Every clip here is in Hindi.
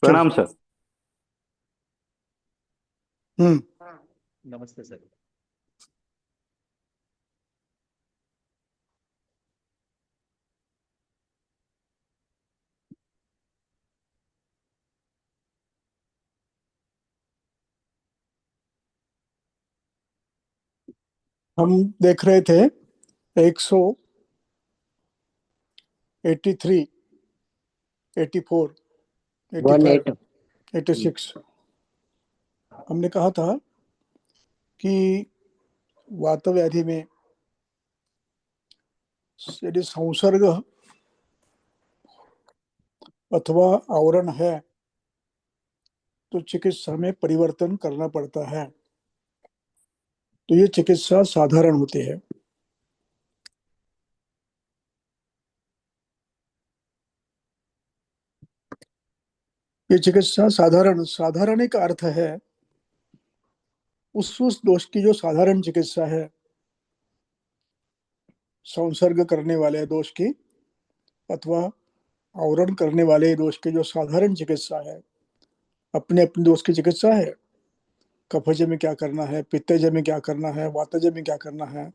चल। प्रणाम सर। हम्म। नमस्ते सर। हम देख रहे थे 183, 84, वन 85, एट 86। हमने कहा था कि वात व्याधि में यदि संसर्ग अथवा आवरण है तो चिकित्सा में परिवर्तन करना पड़ता है। तो ये चिकित्सा साधारण होती है। ये चिकित्सा साधारण साधारण का अर्थ है उस दोष की जो साधारण चिकित्सा है, संसर्ग करने वाले दोष की अथवा आवरण करने वाले दोष की जो साधारण चिकित्सा है, अपने अपने दोष की चिकित्सा है। कफज में क्या करना है, पित्तज में क्या करना है, वातज में क्या करना है,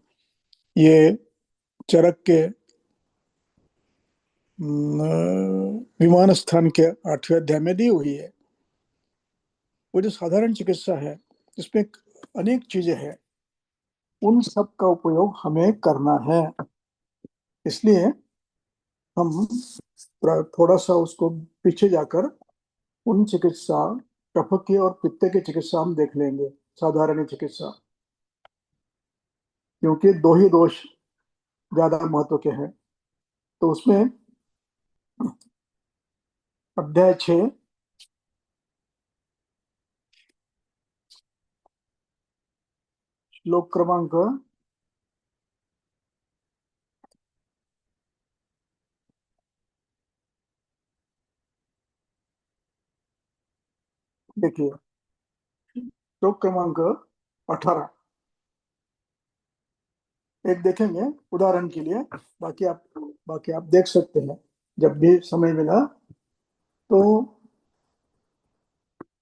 ये चरक के विमान स्थान के 8वें अध्याय में दी हुई है। वो जो साधारण चिकित्सा है इसमें अनेक चीजें हैं, उन सब का उपयोग हमें करना है। इसलिए हम थोड़ा सा उसको पीछे जाकर उन चिकित्सा, कफ की और पित्त की चिकित्सा हम देख लेंगे, साधारण चिकित्सा। क्योंकि दो ही दोष ज्यादा महत्व के हैं। तो उसमें अध्याय 6 श्लोक क्रमांक 18 एक देखेंगे उदाहरण के लिए। बाकी आप देख सकते हैं जब भी समय मिला। तो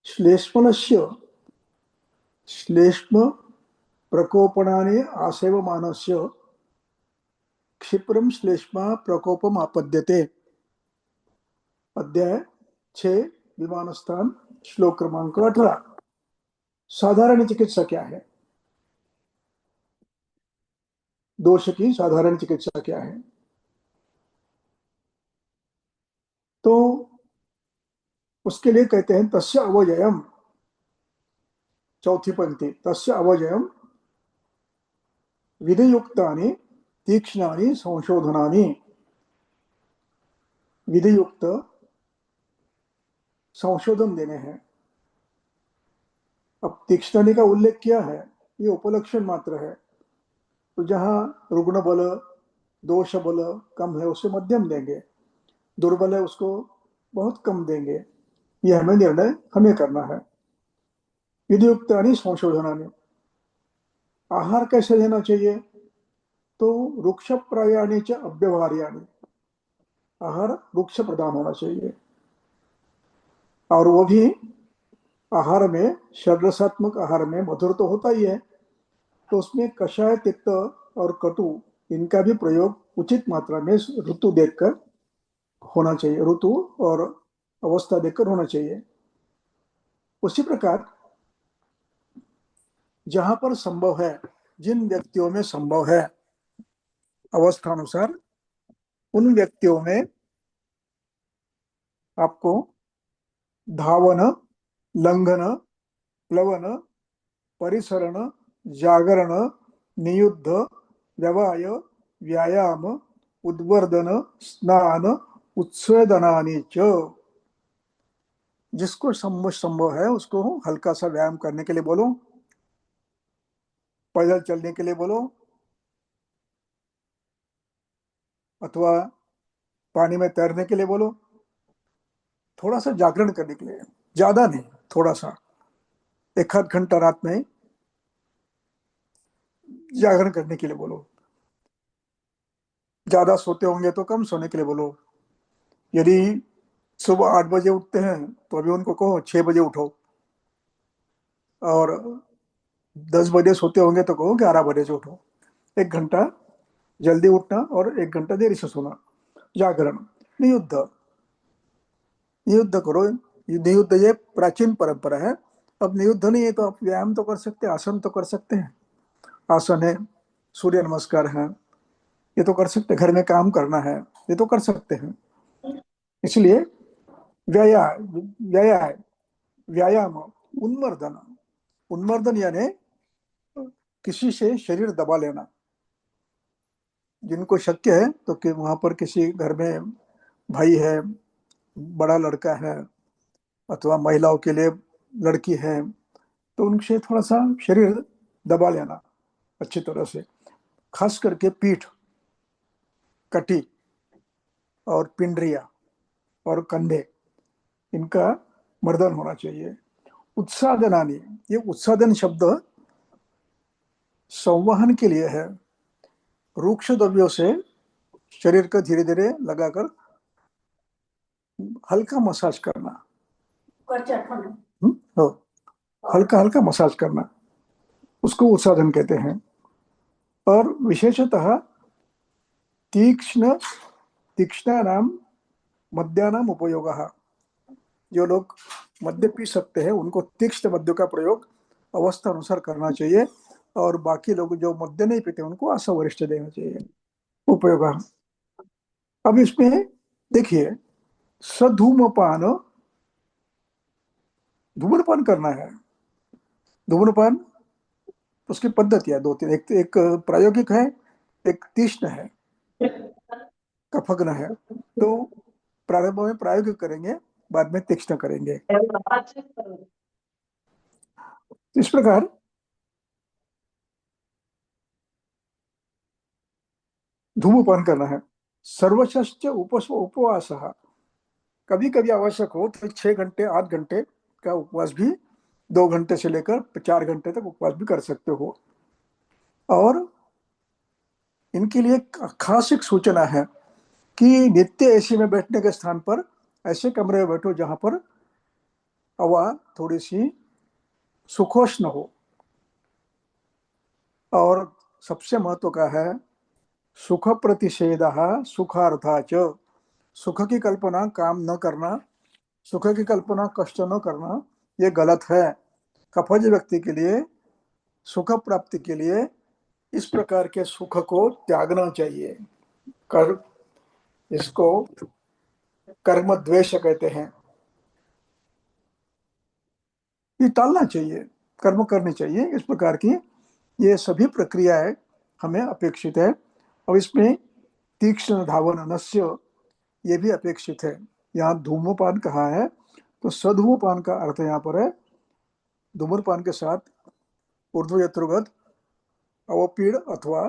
श्लेष्मस्य श्लेष्म प्रकोपणानि आसेवमानस्य क्षिप्रम श्लेष्मा प्रकोपम आपद्यते। अध्याय 6 विमान स्थान श्लोक क्रमांक 18। साधारण चिकित्सा क्या है, दोष की साधारण चिकित्सा क्या है? तो उसके लिए कहते हैं तस्य अवजयम, चौथी पंक्ति, तस्य अवजयम विधियुक्तानि तीक्ष्णानि संशोधनानि। विधियुक्त संशोधन देने हैं। अब तीक्ष्णता का उल्लेख किया है, ये उपलक्षण मात्र है। तो जहां रुग्ण बल, दोष बल कम है उसे मध्यम देंगे, दुर्बल है उसको बहुत कम देंगे। यह निर्णय हमें करना है। विधियुक्तानि संशोधनानि। आहार कैसे लेना चाहिए? तो वृक्ष प्रायाणी च अव्यवहार्याणी। आहार वृक्ष प्रदान होना चाहिए। और वो भी आहार में, षड्रसात्मक आहार में मधुर तो होता ही है, तो उसमें कषाय, तिक्त और कटु इनका भी प्रयोग उचित मात्रा में ऋतु देखकर होना चाहिए, ऋतु और अवस्था देखकर होना चाहिए। उसी प्रकार जहां पर संभव है, जिन व्यक्तियों में संभव है, अवस्थानुसार उन व्यक्तियों में आपको धावन, लंघन, प्लवन, परिसरण, जागरण, नियुद्ध, व्यवाय, व्यायाम, उद्वर्धन, स्नान, उत्स्वेदनानि च। जिसको संभव है उसको हल्का सा व्यायाम करने के लिए बोलो, पैदल चलने के लिए बोलो, अथवा पानी में तैरने के लिए बोलो, थोड़ा सा जागरण करने के लिए, ज्यादा नहीं, थोड़ा सा, एक आध घंटा रात में जागरण करने के लिए बोलो। ज्यादा सोते होंगे तो कम सोने के लिए बोलो। यदि सुबह 8 बजे उठते हैं तो अभी उनको कहो 6 बजे उठो, और 10 बजे सोते होंगे तो कहो 11 बजे से उठो। 1 घंटा जल्दी उठना और 1 घंटा देरी से सोना। जागरण, नियुद्ध, नियुद्ध करो। नियुद्ध ये प्राचीन परंपरा है। अब नियुद्ध नहीं है तो आप व्यायाम तो कर सकते हैं, आसन तो कर सकते हैं। आसन है, सूर्य नमस्कार है, ये तो कर सकते हैं। घर में काम करना है, ये तो कर सकते हैं। इसलिए व्यायाम, व्यायाम, व्यायाम, उन्मर्दन, उन्मर्दन यानी किसी से शरीर दबा लेना। जिनको शक्य है तो कि वहां पर किसी घर में भाई है, बड़ा लड़का है, अथवा महिलाओं के लिए लड़की है, तो उनसे थोड़ा सा शरीर दबा लेना अच्छी तरह से। खास करके पीठ, कटी और पिंडरिया और कंधे, इनका मर्दन होना चाहिए। उत्सादनानी, ये उत्सादन शब्द संवहन के लिए है। रूक्ष द्रव्यों से शरीर को धीरे धीरे लगाकर हल्का मसाज करना। हो, हल्का हल्का मसाज करना, उसको उत्साधन कहते हैं। और विशेषतः तीक्ष्ण, तीक्ष्णानाम मद्यानाम उपयोग, जो लोग मद्य पी सकते हैं उनको तीक्ष्ण मद्य का प्रयोग अवस्था अनुसार करना चाहिए, और बाकी लोग जो मद्य नहीं पीते उनको असवरिष्ठ देना चाहिए। उपयोग। अब इसमें देखिए, सधूमपान, धूम्रपान करना है। धूम्रपान, उसकी पद्धतियां दो तीन, एक एक प्रायोगिक है, एक तीक्ष्ण है, कफग्न है। तो प्रारंभ में प्रायोगिक करेंगे, बाद में तीक्ष्ण करेंगे। इस प्रकार धूमपान करना है। सर्वश्च उपवास, कभी कभी आवश्यक हो तो 6 घंटे 8 घंटे का उपवास भी, 2 घंटे से लेकर 4 घंटे तक उपवास भी कर सकते हो। और इनके लिए खास एक सूचना है कि नित्य एसी में बैठने के स्थान पर ऐसे कमरे में बैठो जहां पर हवा थोड़ी सी सुखोष्ण हो। और सबसे महत्व का है, सुख प्रतिषेध सुखार्था च, सुख की कल्पना काम न करना, सुख की कल्पना कष्ट न करना, ये गलत है। कफज व्यक्ति के लिए, सुख प्राप्ति के लिए इस प्रकार के सुख को त्यागना चाहिए। कर, इसको कर्म द्वेष कहते हैं। ये टालना चाहिए, कर्म करनी चाहिए। इस प्रकार की ये सभी प्रक्रियाएं हमें अपेक्षित है। और इसमें तीक्ष्ण धावन नस्य, ये भी अपेक्षित है। यहाँ धूम्रपान कहा है तो सधूमपान का अर्थ यहाँ पर है धूम्रपान के साथ ऊर्ध्व यत्रुगत अवपीड़ अथवा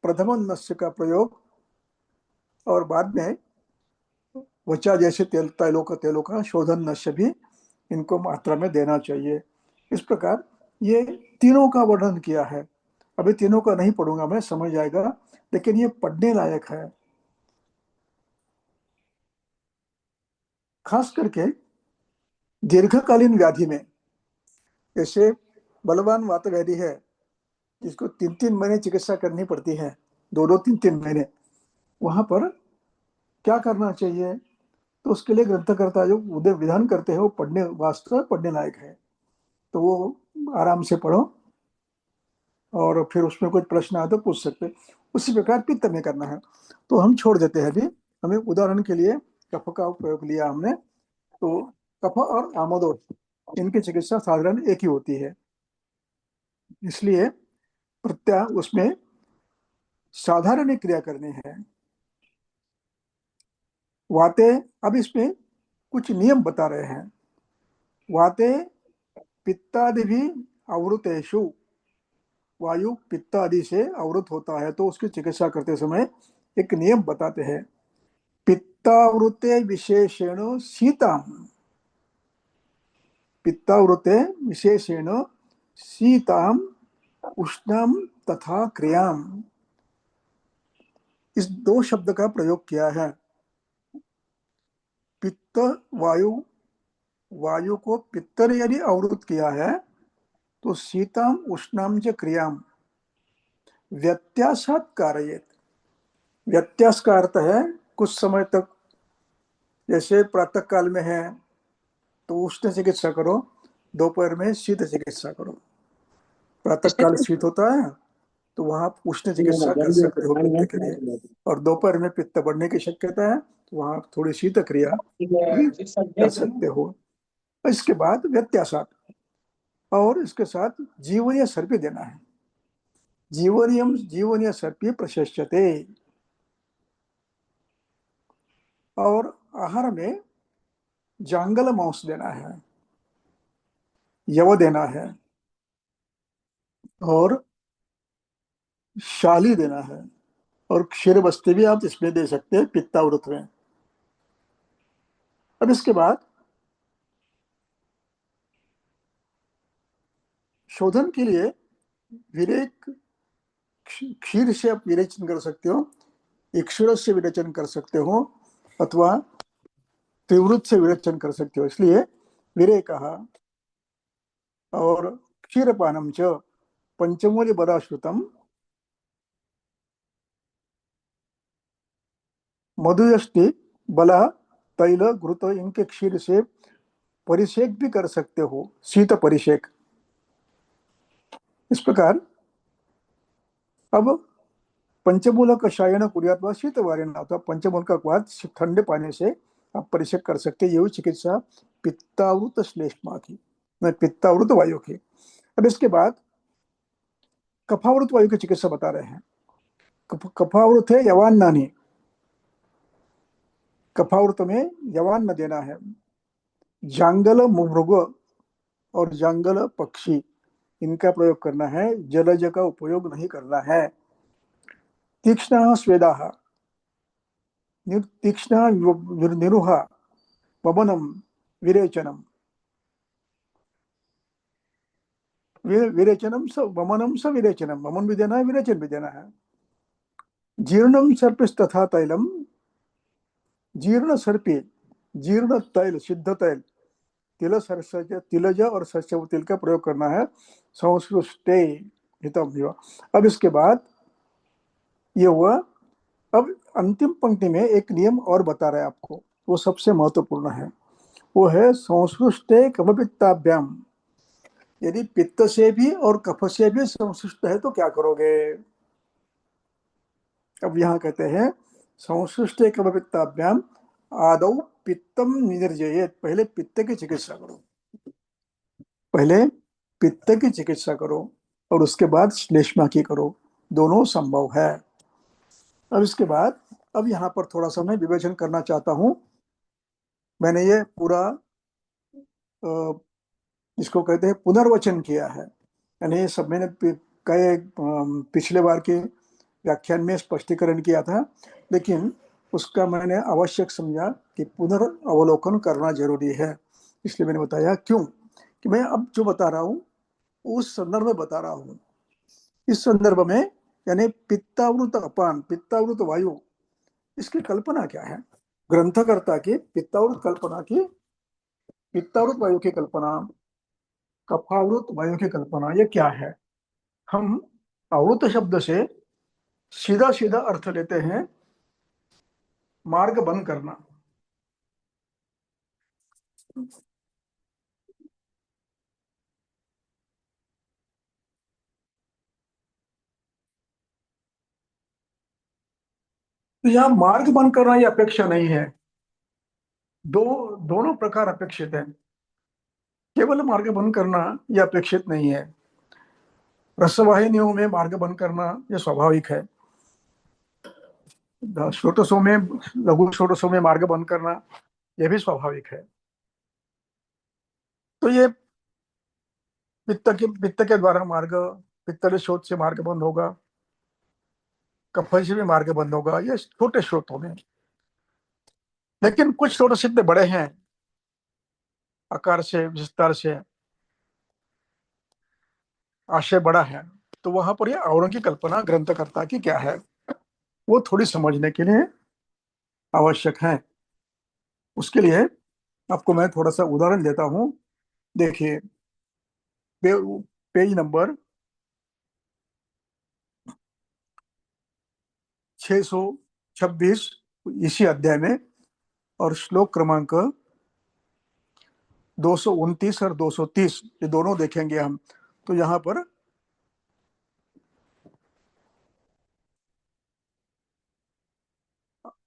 प्रथम नस्य का प्रयोग, और बाद में वचा जैसे तेलों का शोधन नश्य भी इनको मात्रा में देना चाहिए। इस प्रकार ये तीनों का वर्णन किया है। अभी तीनों का नहीं पढ़ूंगा मैं, समझ जाएगा, लेकिन ये पढ़ने लायक है। खास करके दीर्घकालीन व्याधि में, जैसे बलवान वात व्याधि है जिसको 3 3 महीने चिकित्सा करनी पड़ती है, 2 2 3 3 महीने, वहां पर क्या करना चाहिए? तो उसके लिए ग्रंथकर्ता जो उदय विधान करते हैं वो पढ़ने, वास्तव में पढ़ने लायक है। तो वो आराम से पढ़ो, और फिर उसमें कोई प्रश्न आए तो पूछ सकते हैं। उसी प्रकार पित्त में करना है। तो हम छोड़ देते हैं अभी। हमें उदाहरण के लिए कफ का उपयोग लिया हमने, तो कफ और आमोदोष, इनकी चिकित्सा साधारण एक ही होती है। इसलिए प्रत्याह उसमें साधारण क्रिया करनी है। वाते, अब इसमें कुछ नियम बता रहे हैं। वाते पित्तादि भी अवृतेषु, वायु पित्त आदि से अवरुद्ध होता है तो उसकी चिकित्सा करते समय एक नियम बताते हैं। पित्तावृते विशेषेण शीताम, पित्तावृते विशेषेण शीताम उष्णम तथा क्रियाम, इस 2 शब्द का प्रयोग किया है। पित्त वायु वायु को पित्त ने यदि अवरुद्ध किया है तो शीताम उष्णाम च क्रियाम व्यत्यासात कारयेत। व्यत्यास का अर्थ है कुछ समय तक, जैसे प्रातः काल में है तो उष्ण चिकित्सा करो, दोपहर में शीत चिकित्सा करो। प्रातः काल शीत होता है तो वहां आप उष्ण चिकित्सा कर सकते हो पित्त के लिए, और दोपहर में पित्त बढ़ने की शक्यता है तो वहां आप थोड़ी शीत क्रिया भी कर सकते हो। इसके बाद व्यत्यासात, और इसके साथ जीवनीय सर्पी देना है। जीवनियम जीवनीय सर्पी प्रशस्यते। और आहार में जांगल मांस देना है, यव देना है, और शाली देना है, और क्षीर बस्ती भी आप इसमें दे सकते हैं पित्तावृत में। अब इसके बाद शोधन के लिए विरेक, क्षीर से आप विरेचन कर सकते हो, इक्षुर से विरेचन कर सकते हो, अथवा त्रिवृत से विरेचन कर सकते हो, इसलिए विरे कहा। और क्षीरपानम च पंचमूल्य बदाश्रुतम मधुयष्टि बला तैल घृत, इनके क्षीर से परिषेक भी कर सकते हो, शीत परिषेक। इस प्रकार अब पंचमूल कषायन कुर्यात वा शीतवारेण, अथवा पंचमूल का बाद ठंडे पानी से आप परिषेक कर सकते हैं। यही चिकित्सा पित्तावृत श्लेष्मा की, मैं पित्तावृत वायु की। अब इसके बाद कफावृत वायु की चिकित्सा बता रहे हैं। कफावृत है यवान नानी, कफावृत में यवान न देना है। जांगल मृग और जांगल पक्षी, इनका प्रयोग करना है, जलज का उपयोग नहीं करना है। तीक्ष्ण स्वेदा, तीक्ष्ण निरुहा, वमनम विरेचनम, विरेचनम स वमनम स विरेचनम, वमन भी देना है, विरेचन भी देना है। जीर्णम सर्पिस तथा तैलम, जीर्ण सर्पी, जीर्ण तैल, सिद्ध तैल, तिल सरसज, तिलज और सरसव तिल का प्रयोग करना है। संस्कृष्टे हितम हुआ। अब इसके बाद ये हुआ। अब अंतिम पंक्ति में एक नियम और बता रहा है आपको, वो सबसे महत्वपूर्ण है। वो है संस्कृष्टे कफपित्ताभ्याम, यदि पित्त से भी और कफ से भी संश्लिष्ट है तो क्या करोगे। अब यहाँ कहते हैं संश्लिष्टे कफपित्ताभ्याम आदौ पित्तम निर्जयेत, पहले पित्त की चिकित्सा करो, पहले पित्त की चिकित्सा करो और उसके बाद श्लेष्मा की करो, दोनों संभव है। अब इसके बाद अब यहाँ पर थोड़ा सा मैं विवेचन करना चाहता हूँ। मैंने ये पूरा इसको कहते हैं पुनर्वचन किया है, यानी सब मैंने कई पिछले बार के व्याख्यान में स्पष्टीकरण किया था, लेकिन उसका मैंने आवश्यक समझा कि पुनर्अवलोकन करना जरूरी है। इसलिए मैंने बताया क्यों, कि मैं अब जो बता रहा हूँ उस संदर्भ में बता रहा हूँ। इस संदर्भ में यानी पित्तावृत अपान, पित्तावृत वायु, इसकी कल्पना क्या है, ग्रंथकर्ता की पित्तावृत कल्पना की, पित्तावृत वायु की कल्पना, कफावृत वायु की कल्पना, ये क्या है। हम आवृत शब्द से सीधा सीधा अर्थ लेते हैं मार्ग बंद करना। तो यहाँ मार्ग बंद करना ये अपेक्षा नहीं है, दोनों प्रकार अपेक्षित है। केवल मार्ग बंद करना ये अपेक्षित नहीं है। रसवाहिनियों में मार्ग बंद करना ये स्वाभाविक है, स्रोतसों में, लघु स्रोतसों में मार्ग बंद करना यह भी स्वाभाविक है। तो ये पित्त के द्वारा मार्ग, पित्तल स्रोत से मार्ग बंद होगा, कफ से भी मार्ग बंद होगा, ये छोटे स्रोतों में। लेकिन कुछ स्रोत सिद्ध बड़े हैं, आकार से, विस्तार से, आशय बड़ा है, तो वहां पर ये आवरण की कल्पना ग्रंथकर्ता की क्या है वो थोड़ी समझने के लिए आवश्यक है। उसके लिए आपको मैं थोड़ा सा उदाहरण देता हूँ। देखिए, पे, पेज नंबर 626 इसी अध्याय में, और श्लोक क्रमांक 229 और 230, ये दोनों देखेंगे हम। तो यहाँ पर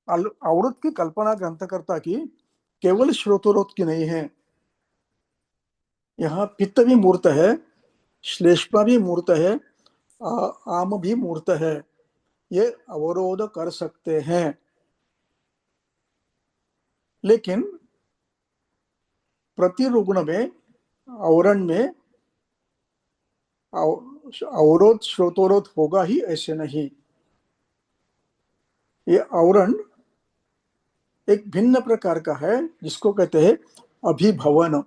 औरत की कल्पना ग्रंथकर्ता की केवल श्रोतोरोत की नहीं है। यहाँ पित्त भी मूर्त है, श्लेष्मा भी मूर्त है, आम भी मूर्त है। ये अवरोध कर सकते हैं, लेकिन प्रति रुग्ण में, आवरण में अवरोध श्रोतोरोध होगा ही, ऐसे नहीं। ये आवरण एक भिन्न प्रकार का है, जिसको कहते हैं अभिभवन।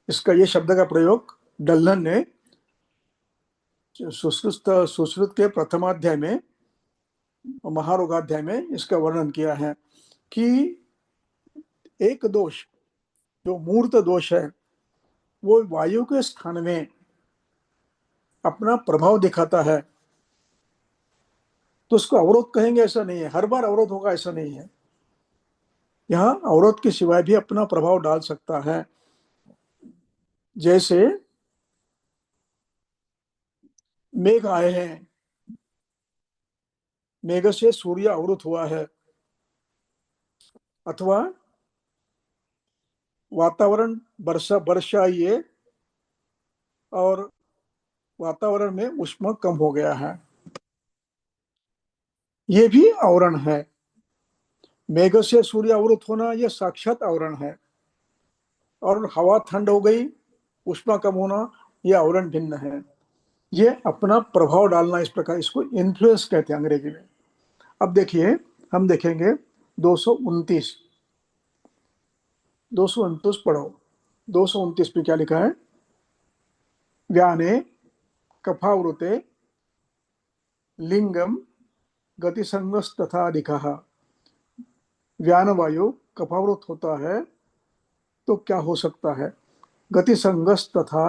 इसका ये शब्द का प्रयोग डल्लन ने सुश्रुत के प्रथमाध्याय में, महारोगाध्याय में इसका वर्णन किया है कि एक दोष, जो मूर्त दोष है, वो वायु के स्थान में अपना प्रभाव दिखाता है। तो उसको अवरोध कहेंगे ऐसा नहीं है, हर बार अवरोध होगा ऐसा नहीं है। यहाँ अवरोध के सिवाय भी अपना प्रभाव डाल सकता है। जैसे मेघ आए हैं, मेघ से सूर्य अवरुद्ध हुआ है, अथवा वातावरण वर्षा आई है और वातावरण में उष्मा कम हो गया है, ये भी आवरण है। मेघ से सूर्य अवरुद्ध होना, यह साक्षात आवरण है। और हवा ठंड हो गई, उष्मा कम होना, यह आवरण भिन्न है। ये अपना प्रभाव डालना, इस प्रकार इसको इन्फ्लुएंस कहते हैं अंग्रेजी में। अब देखिए, हम देखेंगे 229। 229 पढ़ो। 229 में क्या लिखा है? व्याने कफावृते लिंगम गतिसंगस्तथाधिकः। व्यान वायु कफावृत होता है तो क्या हो सकता है? गतिसंगस तथा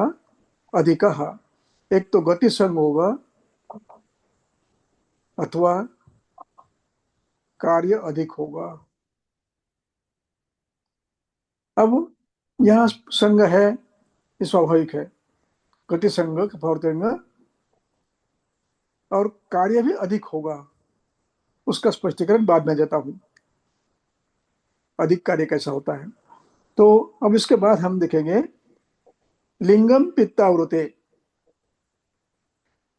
अधिकः। एक तो गतिसंग होगा, अथवा कार्य अधिक होगा। अब यहाँ संग है, ये स्वाभाविक है, गतिसंग कफावृतंग, और कार्य भी अधिक होगा। उसका स्पष्टीकरण बाद में देता हूं, अधिक कार्य कैसा होता है। तो अब इसके बाद हम देखेंगे लिंगम पित्तावृते।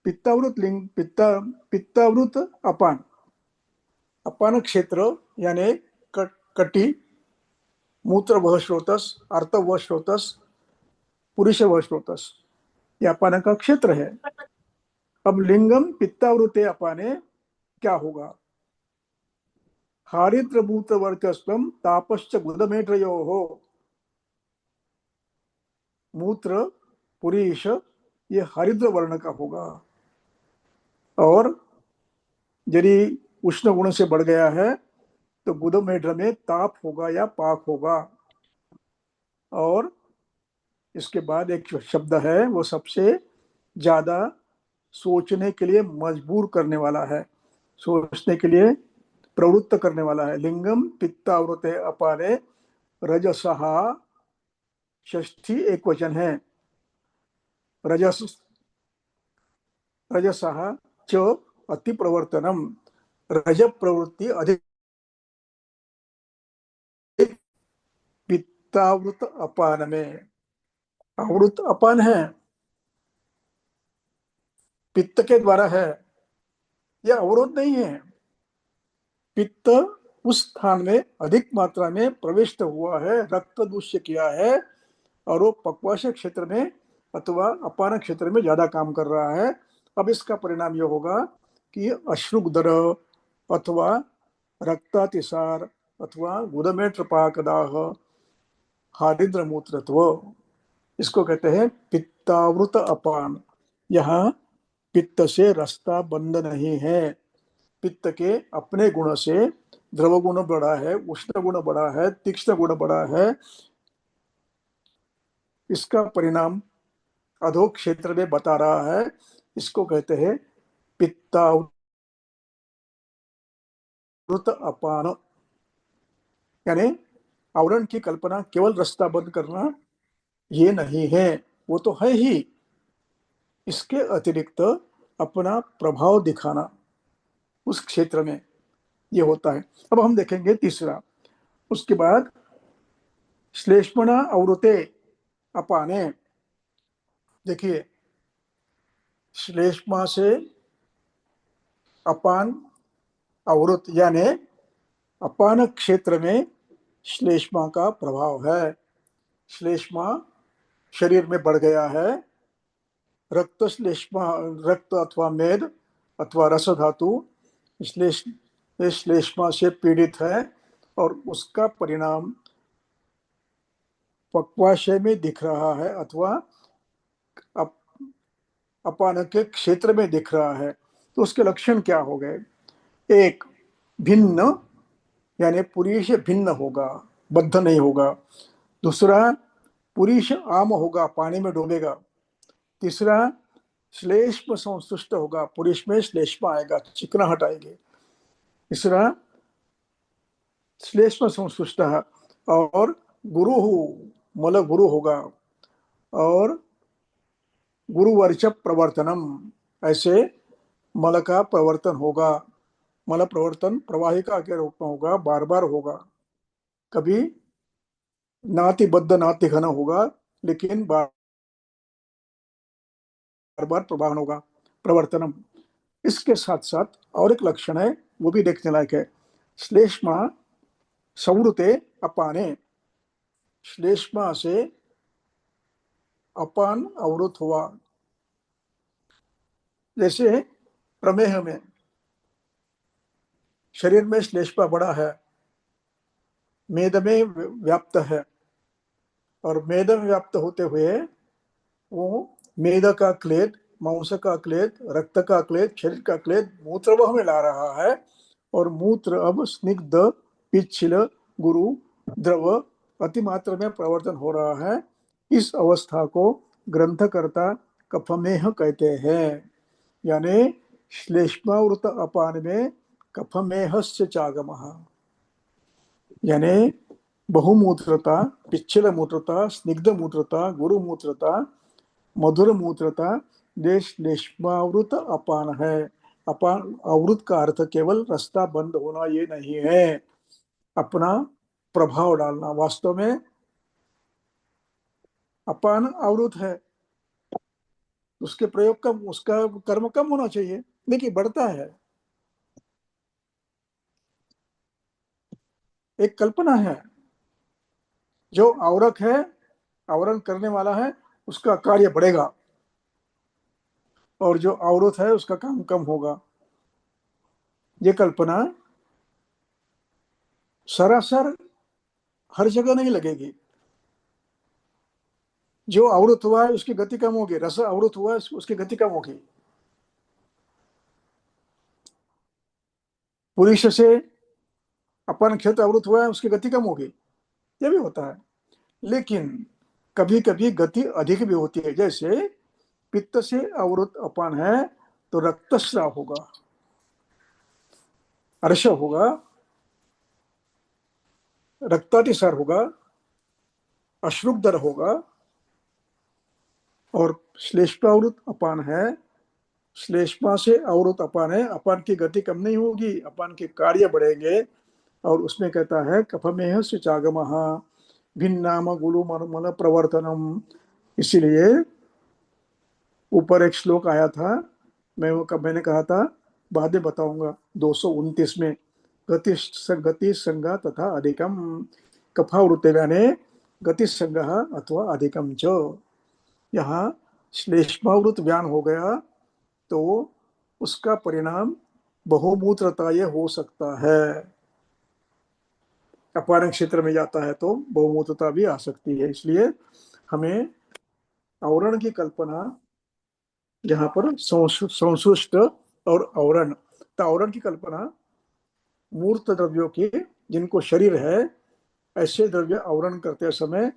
पित्तावृत लिंग, पित्तावृत अपान। अपान क्षेत्र यानी कटी, मूत्र वह स्रोतस, अर्थ वह स्रोतस, पुरुष वह स्रोतस, यह अपान का क्षेत्र है। अब लिंगम पित्तावृते अपाने क्या होगा? हारिद्रभूत वर्चस्व तापश्च गुदमेट्रयो हो। मूत्र पुरीश, ये हरिद्र वर्ण का होगा। और यदि उष्ण गुण से बढ़ गया है तो गुदमेढ़ में ताप होगा या पाक होगा। और इसके बाद एक शब्द है, वो सबसे ज्यादा सोचने के लिए मजबूर करने वाला है, सोचने के लिए प्रवृत्त करने वाला है। लिंगम पित्तावृते अपारे रजसहा, षष्ठी एक वचन है। रजस, रजसहा च अति प्रवर्तनम। रज प्रवृत्ति अधिक पित्तावृत अपान में। आवृत अपान है, पित्त के द्वारा है, यह अवरोध नहीं है। पित्त उस स्थान में अधिक मात्रा में प्रविष्ट हुआ है, रक्त दूष्य किया है, और वो पक्वाशय क्षेत्र में अथवा अपान क्षेत्र में ज्यादा काम कर रहा है। अब इसका परिणाम यह होगा कि अश्रुदर अथवा रक्तातिसार अथवा गुदमेट्र पाकदाह, हारिद्र मूत्रत्व, इसको कहते हैं पित्तावृत अपान। यहाँ पित्त से रास्ता बंद नहीं है। पित्त के अपने गुण से द्रव गुण बड़ा है, उष्ण गुण बड़ा है, तीक्ष्ण गुण बड़ा है, इसका परिणाम अधोक क्षेत्र में बता रहा है। इसको कहते हैं पित्तावृत अपान। यानी आवरण की कल्पना केवल रास्ता बंद करना ये नहीं है, वो तो है ही, इसके अतिरिक्त अपना प्रभाव दिखाना उस क्षेत्र में ये होता है। अब हम देखेंगे तीसरा। उसके बाद श्लेष्मणा अवृते अपाने। देखिए, श्लेष्मा से अपान अवृत, यानी अपान क्षेत्र में श्लेष्मा का प्रभाव है। श्लेष्मा शरीर में बढ़ गया है, रक्त श्लेष्मा, रक्त अथवा मेद अथवा रस धातु श्लेष श्लेष्मा से पीड़ित है, और उसका परिणाम पक्वाशय में दिख रहा है अथवा अप, अपान के क्षेत्र में दिख रहा है। तो उसके लक्षण क्या हो गए? एक, भिन्न, यानी पुरी से भिन्न होगा, बद्ध नहीं होगा। दूसरा, पुरुष आम होगा, पानी में डूबेगा। तीसरा, श्लेष्म संतुष्ट होगा, पुरुष में श्लेष्म आएगा, चिकनाहट आएगी। तीसरा, श्लेष्म संतुष्ट, और गुरु, मल गुरु होगा, और गुरुवर्च प्रवर्तनम, ऐसे मल का प्रवर्तन होगा। मल प्रवर्तन प्रवाहिका के रूप में होगा, बार बार होगा, कभी नातिबद्ध नाति घन होगा, लेकिन बार बार प्रवाहन होगा, प्रवर्तनम। इसके साथ साथ और एक लक्षण है, वो भी देखने लायक है। श्लेष्मा संवृते अपाने। श्लेष्मा से अपान अवरुद्ध हुआ। जैसे प्रमेह में शरीर में श्लेष्मा बड़ा है, मेद में व्याप्त है, और मेद में व्याप्त होते हुए वो मेद का क्लेद, मांस का क्लेद, रक्त का क्लेद, शरीर का क्लेद मूत्र वह में ला रहा है, और मूत्र अब स्निग्ध पिच्छिल गुरु द्रव अतिमात्र में प्रवर्तन हो रहा है। इस अवस्था को ग्रंथकर्ता कफमेह कहते हैं। यानी श्लेष्मावृत अपान में कफमेहस्य चागमः, यानी बहुमूत्रता, पिच्छिल मूत्रता, स्निग्ध मूत्रता, गुरु मूत्रता, मधुर मूत्रता, देश श्लेष्मावृत अपान है। अपान अवृत का अर्थ केवल रास्ता बंद होना ये नहीं है, अपना प्रभाव डालना। वास्तव में अपान अवरुद्ध है, उसके प्रयोग कम, उसका कर्म कम होना चाहिए, देखिए बढ़ता है। एक कल्पना है, जो आवरक है, आवरण करने वाला है, उसका कार्य बढ़ेगा, और जो अवरुद्ध है उसका काम कम होगा। ये कल्पना सरासर हर जगह नहीं लगेगी। जो अवरुद्ध हुआ है उसकी गति कम होगी, रस अवरुद्ध हुआ है उसकी गति कम होगी। पुरुष से अपन क्षेत्र अवरुद्ध हुआ है, उसकी गति कम होगी, ये भी होता है। लेकिन कभी कभी गति अधिक भी होती है। जैसे पित्त से अवरुद्ध अपान है तो रक्तस्राव होगा, अर्श होगा, रक्तातिसार होगा, अश्रुदर होगा। और श्लेष्मावृत अपान है, श्लेष्मा से अवरुद्ध अपान है, अपान की गति कम नहीं होगी, अपान के कार्य बढ़ेंगे। और उसमें कहता है कफमेह से चागमः भिन्नाम गुरु मन प्रवर्तनम। इसीलिए ऊपर एक श्लोक आया था, मैंने कहा था, बाद में बताऊंगा, 229 में, गति गति संगा तथा अधिकम कफावृत्ते यानी गति संगः अथवा अधिकम च। यहाँ श्लेष्मावृत व्यान हो गया तो उसका परिणाम बहुमूत्रता ये हो सकता है। अपान क्षेत्र में जाता है तो बहुमूत्रता भी आ सकती है। इसलिए हमें आवरण की कल्पना, जहां पर संश्लिष्ट और आवरण, तो आवरण की कल्पना मूर्त द्रव्यों की, जिनको शरीर है, ऐसे द्रव्य आवरण करते समय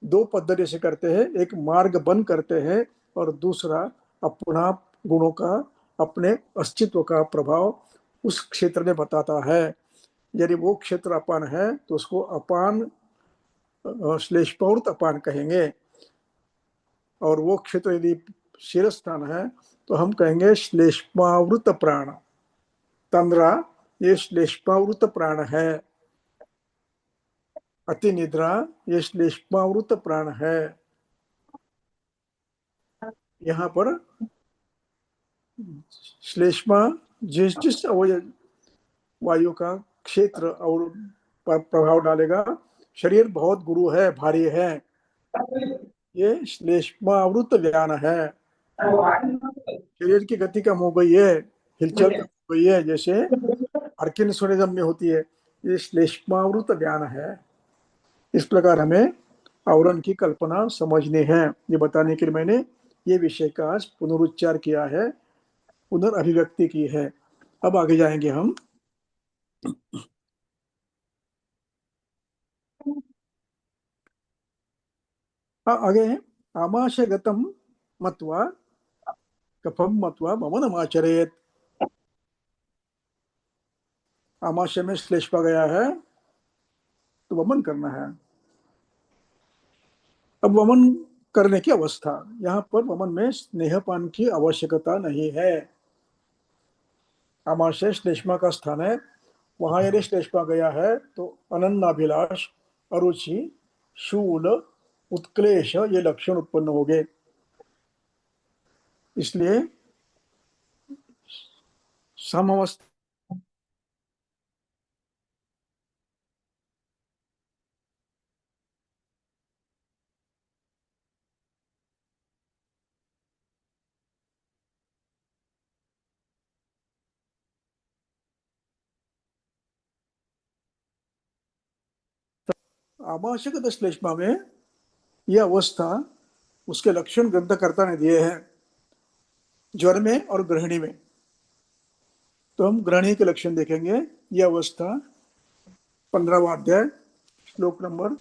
दो पद्धति से करते हैं। एक मार्ग बन करते हैं और दूसरा अपना गुणों का, अपने अस्तित्व का प्रभाव उस क्षेत्र में बताता है। यदि वो क्षेत्र अपान है तो उसको अपान श्लेष्मौर्त अपान कहेंगे, और वो क्षेत्र यदि शिरस्थान है तो हम कहेंगे श्लेष्मावृत प्राण। तंद्रा ये श्लेष्मावृत प्राण है, अति निद्रा ये श्लेष्मावृत प्राण है। यहाँ पर श्लेष्मा जिस जिस अवयव वायु का क्षेत्र और पर प्रभाव डालेगा, शरीर बहुत गुरु है, भारी है, ये श्लेष्मावृत व्यान है। शरीर की गति कम हो गई है, हिलचल कम हो गई है, जैसे पार्किंसनिज्म में होती है, ये श्लेष्मावृत व्यान है। इस प्रकार हमें आवरण की कल्पना समझनी है। ये बताने के लिए मैंने ये विषय का आज पुनरुच्चार किया है, पुनर्अभिव्यक्ति की है। अब आगे जाएंगे हम। आगे है आमाशय गतम मत्वा कफम मत्वा ममनमाचरेत। आमाशय में श्लेष्मा गया है तो वमन करना है। अब वमन करने की अवस्था, यहाँ पर वमन में स्नेहपान की आवश्यकता नहीं है। आमाशय श्लेष्मा का स्थान है, वहां यदि श्लेष्मा गया है तो अनन्नाभिलाष, अरुचि, शूल, उत्क्लेश ये लक्षण उत्पन्न हो गए। इसलिए सामावस्था आमाशयगत श्लेष्मा में यह अवस्था उसके लक्षण ग्रंथकर्ता ने दिए हैं, ज्वर में और ग्रहणी में। तो हम ग्रहणी के लक्षण देखेंगे। यह अवस्था 15वां अध्याय श्लोक नंबर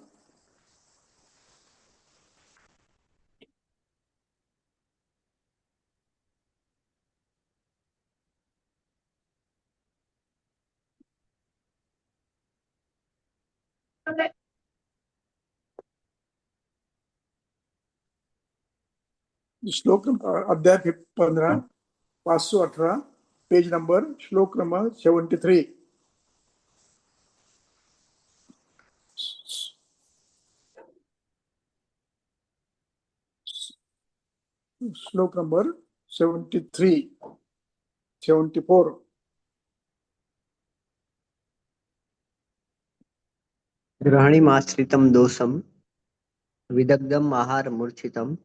श्लोक अध्याय 15, 518, पेज नंबर, श्लोक नंबर 73। श्लोक नंबर 73, 74। ग्रहणीमाश्रितं दोषं विदग्धम् आहारमूर्छितं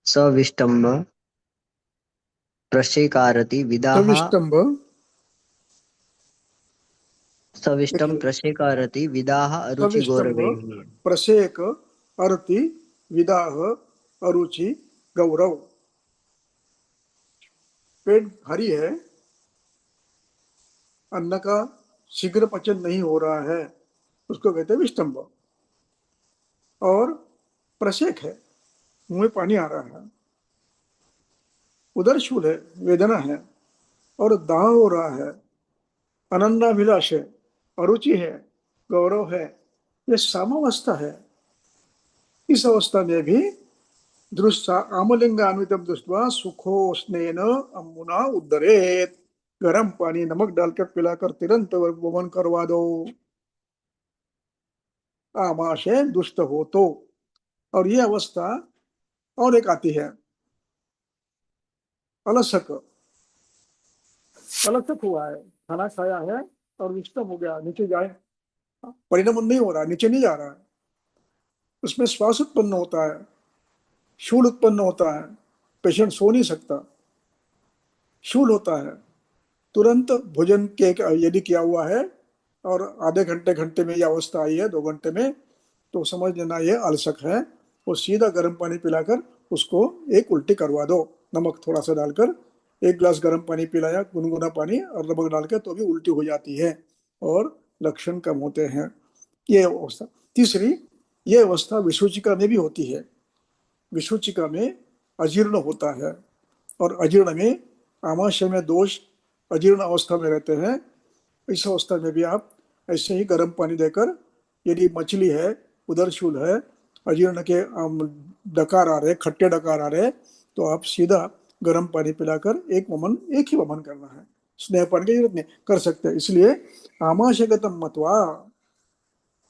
सविष्टम्भ प्रशेकारति विदाह सविष्टंभ सविष्टं देखिए, प्रशेकारति विदाह सविष्टंभ अरुचिगौरवैः। प्रसेक अर्ति विदाह अरुचि गौरव। पेट भारी है, अन्न का शीघ्र पचन नहीं हो रहा है, उसको कहते हैं विष्टंभ। और प्रसेक है, मुंह में पानी आ रहा है, उदर शूल है, वेदना है, और दाह हो रहा है, अनन्नाभिलाष है, अरुचि है, गौरव है। यह सामावस्था है। इस अवस्था में भी दृष्टा आमलिंगान्वितम दृष्टवा सुखोष्णेन अम्मुना उद्धरेत। गर्म पानी नमक डालकर पिलाकर तुरंत वमन करवा दो, आमाशय दुष्ट हो तो। और ये अवस्था और एक आती है, अलसक। अलसक हुआ है, खाना खाया है और विष्टम हो गया, नीचे जाए, परिणमन नहीं हो रहा, नीचे नहीं जा रहा है, उसमें श्वास उत्पन्न होता है, शूल उत्पन्न होता है, पेशेंट सो नहीं सकता, शूल होता है। तुरंत भोजन के यदि किया हुआ है और आधे घंटे घंटे में यह अवस्था आई है, 2 घंटे में, तो समझ लेना ये अलसक है। वो सीधा गर्म पानी पिलाकर उसको एक उल्टी करवा दो, नमक थोड़ा सा डालकर एक गिलास गर्म पानी पिलाया, गुनगुना पानी और नमक डाल के, तो भी उल्टी हो जाती है और लक्षण कम होते हैं। ये अवस्था। तीसरी, ये अवस्था विसूचिका में भी होती है। विसूचिका में अजीर्ण होता है और अजीर्ण में आमाशय में दोष अजीर्ण अवस्था में रहते हैं। इस अवस्था में भी आप ऐसे ही गर्म पानी देकर, यदि मछली है, उदरशूल है, अजीर्ण के डकार आ रहे, खट्टे डकार आ रहे, तो आप सीधा गर्म पानी पिलाकर एक ही वमन करना है, स्नेह पानी की जरूरत नहीं, कर सकते हैं। इसलिए आमाशयगतम मत्वा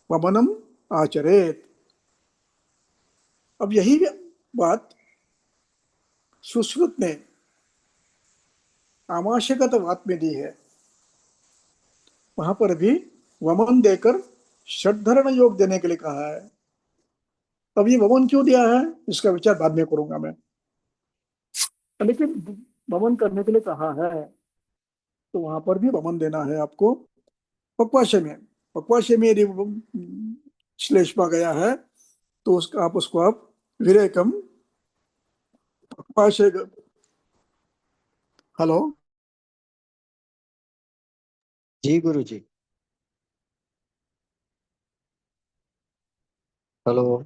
वमनम आचरेत। अब यही बात सुश्रुत ने आमाशयगत वात में दी है। वहां पर भी वमन देकर षड्धरण योग देने के लिए कहा है। अब ये वमन क्यों दिया है, इसका विचार बाद में करूंगा मैं, लेकिन वमन करने के लिए कहा है तो वहां पर भी वमन देना है आपको। पक्वाशय में, पक्वाशय में यदि श्लेष्मा गया है तो उसका आप विरेकम पक्वाशय। हेलो। जी गुरु जी। हेलो।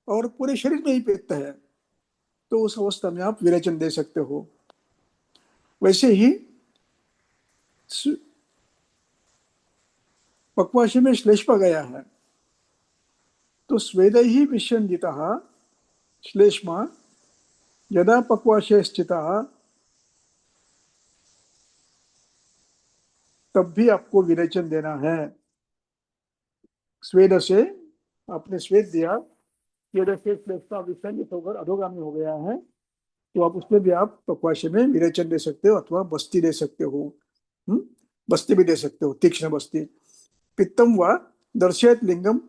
और पूरे शरीर में ही पित्त है, तो उस अवस्था में आप विरेचन दे सकते हो। वैसे ही पक्वाशय में श्लेष्मा गया है तो स्वेद ही विश्यंदिता श्लेष्मा यदा पक्वाशय स्थिता, तब भी आपको विरेचन देना है। स्वेद से आपने स्वेद दिया, स्वेद से श्लेष्मा विसर्जित होकर अधोगामी हो गया है, तो आप उसमें भी आप पक्वाशय में विरेचन दे सकते हो अथवा बस्ती दे सकते हो। बस्ती भी दे सकते हो, तीक्ष्ण बस्ती। पित्तम व दर्शयत लिंगम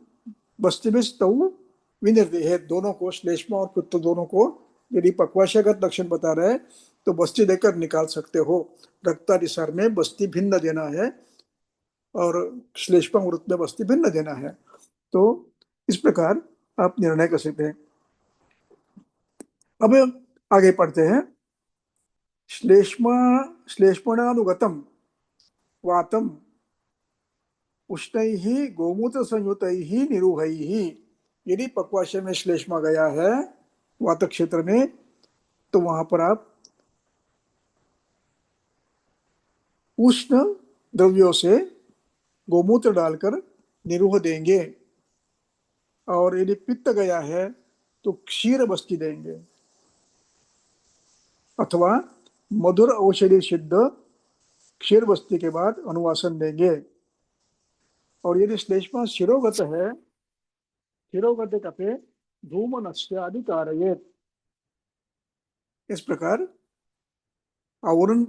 बस्ती में स्तौ विनिर्देह, दोनों को, श्लेष्मा और पित्त दोनों को यदि पक्वाशयगत लक्षण बता रहे हैं तो बस्ती देकर निकाल सकते हो। रक्तादिसार में बस्ती भिन्न देना है और श्लेष्मा वृत्त में बस्ती भिन्न देना है। तो इस प्रकार आप निर्णय कर सकते हैं। अब आगे पढ़ते हैं। श्लेष्मा श्लेष्मणानुगतम वातम उष्णैः गोमूत्र संयुतैः निरूहैः। यदि पक्वाशय में श्लेष्मा गया है वात क्षेत्र में, तो वहां पर आप उष्ण द्रव्यों से गोमूत्र डालकर निरूह देंगे। और यदि पित्त गया है तो क्षीर बस्ती देंगे अथवा मधुर औषधि सिद्ध क्षीर बस्ती के बाद अनुवासन देंगे। और यदि श्लेष्मा शिरोगत है, शिरोगत कपे धूम नश्यादि कारयेत। इस प्रकार आवरण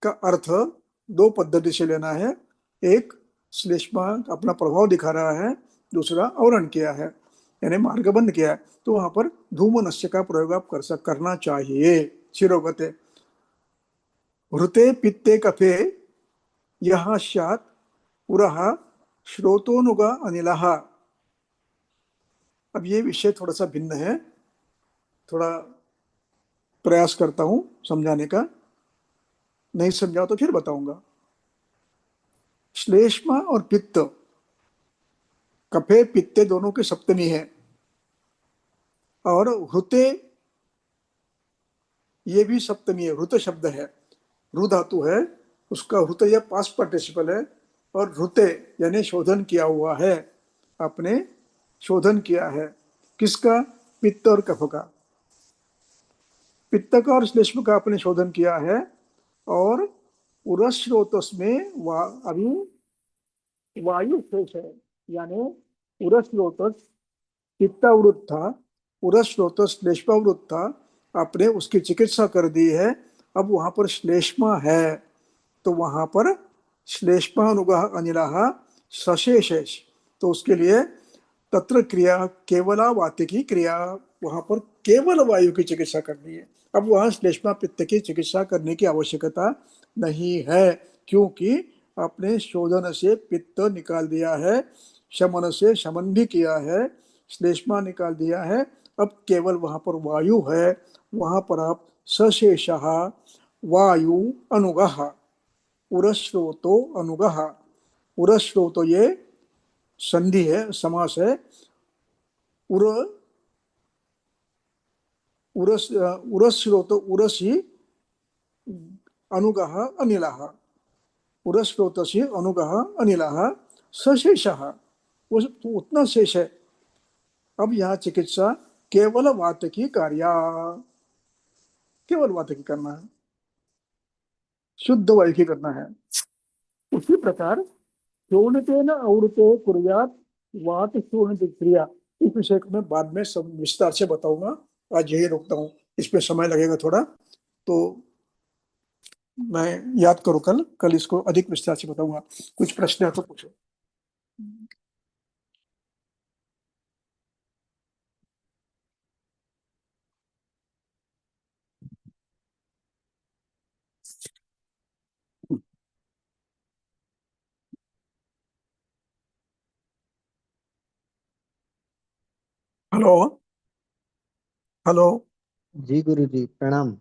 का अर्थ दो पद्धति से लेना है। एक, श्लेष्मा अपना प्रभाव दिखा रहा है, दूसरा आवरण किया है यानी मार्गबंध किया है, तो वहां पर धूम नश्य का प्रयोग आप करना चाहिए। शिरोगते हृते पित्ते कफे यह स्यात् पुरः श्रोतोनुगा अनिलः। अब ये विषय थोड़ा सा भिन्न है, थोड़ा प्रयास करता हूं समझाने का, नहीं समझाओ तो फिर बताऊंगा। श्लेष्मा और पित्त, कफे पित्ते दोनों की सप्तमी है, और हृते ये भी सप्तमी है, हृत शब्द है, रु धातु है, उसका हृत या पास्ट पार्टिसिपल है, और हृते यानी शोधन किया हुआ है, आपने शोधन किया है किसका, पित्त और कफ का। पित्त का और श्लेष्म का आपने शोधन किया है, और उरस्रोतस में अभी वायु शेष है, यानी उरस्रोतस पित्तावृत था, उरस्रोतस श्लेष्मावृत था, आपने उसकी चिकित्सा कर दी है। अब वहां पर श्लेष्मा है तो वहां पर श्लेष्मानुगः अनिलः सशेष, तो उसके लिए तत्र क्रिया केवला वातिकी क्रिया, वहां पर केवल वायु की चिकित्सा करनी है। अब वहां श्लेष्मा पित्त की चिकित्सा करने की आवश्यकता नहीं है, क्योंकि अपने शोधन से पित्त निकाल दिया है, शमन से शमन भी किया है, श्लेष्मा निकाल दिया है। अब केवल वहां पर वायु है, वहां पर आप सशेषः वायु अनुगः, उरस्रोतो अनुगः। उरस्रोतो ये संधि है, समास है। उर उरस उरस्रोत उरसी अनुगः अनिलः, उरस्रोतसी अनुगः अनिलः सशेषः, वो उतना शेष है। अब यहाँ चिकित्सा केवल वात की कार्या, केवल वात की करना है, शुद्ध वायु की करना है। उसी प्रकार शोणितेन आवृते कुर्यात् वात शोणित क्रिया, इस विषय को मैं बाद में सब विस्तार से बताऊंगा। आज यही रोकता हूँ, इसमें समय लगेगा थोड़ा, तो मैं याद करूँ, कल कल इसको अधिक विस्तार से बताऊंगा। कुछ प्रश्न है तो पूछो। हेलो। हेलो। जी गुरु जी, प्रणाम।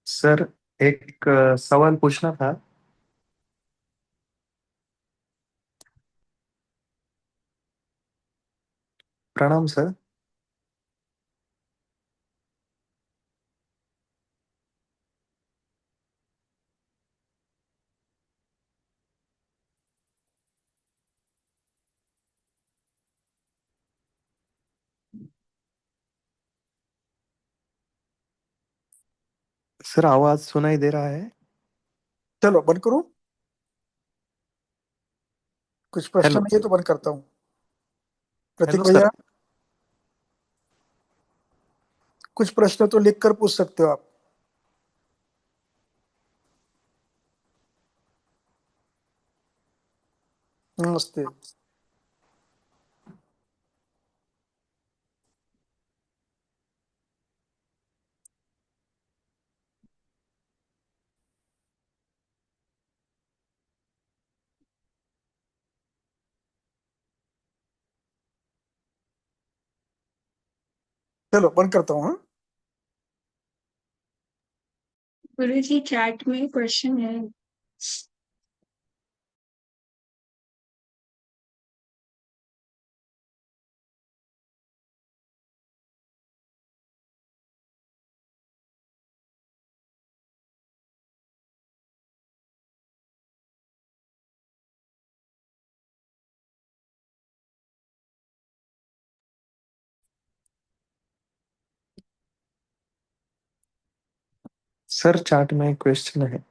सर, एक सवाल पूछना था। प्रणाम सर। सर, आवाज सुनाई दे रहा है? चलो बंद करो, कुछ प्रश्न हेलो। नहीं है तो बंद करता हूँ। प्रतीक हेलो भैया, सर। कुछ प्रश्न तो लिख कर पूछ सकते हो आप। नमस्ते। चलो बंद करता हूँ, हाँ? गुरु जी चैट में क्वेश्चन है। सर, चार्ट में क्वेश्चन है।